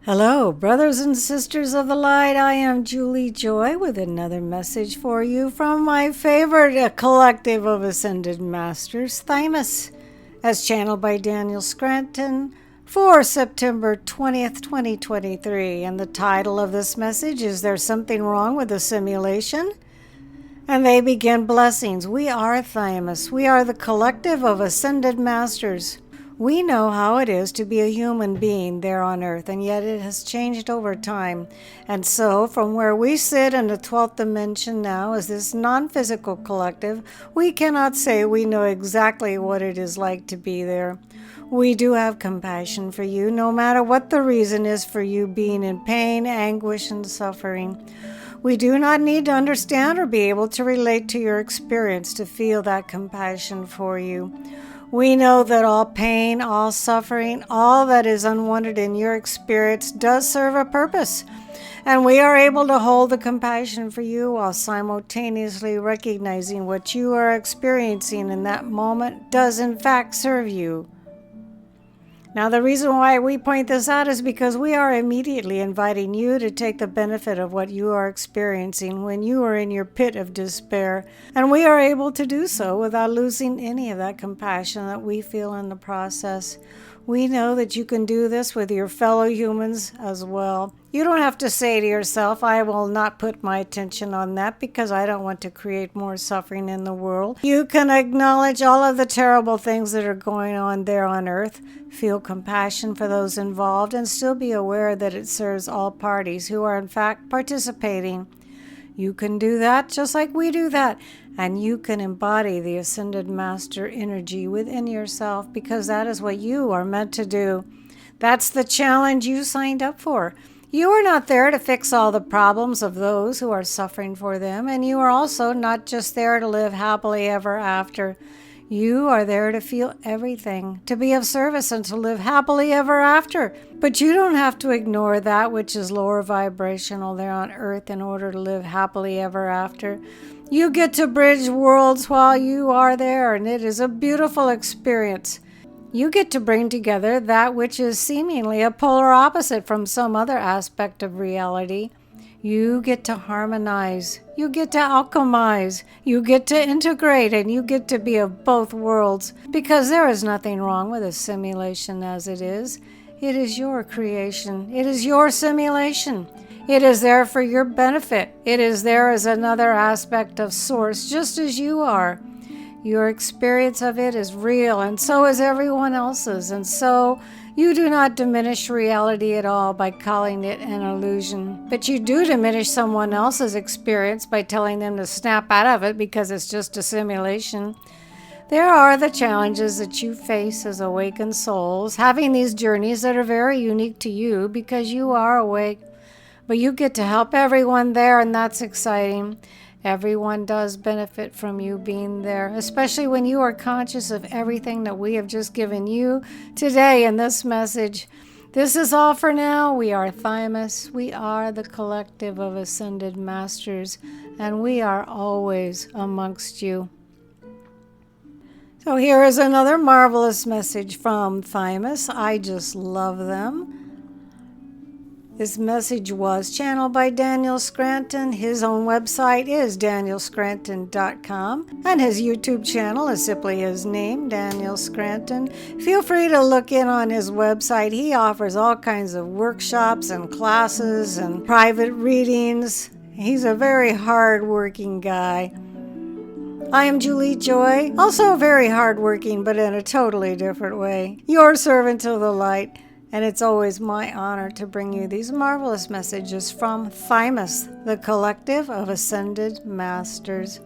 Hello, brothers and sisters of the light. I am Julie Joy with another message for you from my favorite collective of ascended masters, Thymus, as channeled by Daniel Scranton for September 20th, 2023. And the title of this message is There's Something Wrong with the Simulation? And they begin blessings. We are Thymus. We are the collective of ascended masters. We know how it is to be a human being there on earth, and yet it has changed over time. And so, from where we sit in the 12th dimension now as this non-physical collective, we cannot say we know exactly what it is like to be there. We do have compassion for you, no matter what the reason is for you being in pain, anguish, and suffering. We do not need to understand or be able to relate to your experience to feel that compassion for you. We know that all pain, all suffering, all that is unwanted in your experience does serve a purpose. And we are able to hold the compassion for you while simultaneously recognizing what you are experiencing in that moment does in fact serve you. Now, the reason why we point this out is because we are immediately inviting you to take the benefit of what you are experiencing when you are in your pit of despair, and we are able to do so without losing any of that compassion that we feel in the process. We know that you can do this with your fellow humans as well. You don't have to say to yourself, I will not put my attention on that because I don't want to create more suffering in the world. You can acknowledge all of the terrible things that are going on there on earth, feel compassion for those involved, and still be aware that it serves all parties who are in fact participating. You can do that just like we do that. And you can embody the Ascended Master energy within yourself because that is what you are meant to do. That's the challenge you signed up for. You are not there to fix all the problems of those who are suffering for them, and you are also not just there to live happily ever after. You are there to feel everything, to be of service, and to live happily ever after. But you don't have to ignore that which is lower vibrational there on earth in order to live happily ever after. You get to bridge worlds while you are there, and it is a beautiful experience. You get to bring together that which is seemingly a polar opposite from some other aspect of reality. You get to harmonize, you get to alchemize, you get to integrate, and you get to be of both worlds, because there is nothing wrong with a simulation as it is. It is your creation. It is your simulation. It is there for your benefit. It is there as another aspect of Source, just as you are. Your experience of it is real, and so is everyone else's, and so you do not diminish reality at all by calling it an illusion. But you do diminish someone else's experience by telling them to snap out of it because it's just a simulation. There are the challenges that you face as awakened souls, having these journeys that are very unique to you because you are awake. But you get to help everyone there, and that's exciting. Everyone does benefit from you being there, especially when you are conscious of everything that we have just given you today in this message. This is all for now. We are Thymus. We are the collective of ascended masters, and we are always amongst you. So here is another marvelous message from Thymus. I just love them. This message was channeled by Daniel Scranton. His own website is danielscranton.com, and his YouTube channel is simply his name, Daniel Scranton. Feel free to look in on his website. He offers all kinds of workshops and classes and private readings. He's a very hard-working guy. I am Julie Joy, also very hard-working, but in a totally different way. Your servant of the light. And it's always my honor to bring you these marvelous messages from Thymus, the collective of ascended masters.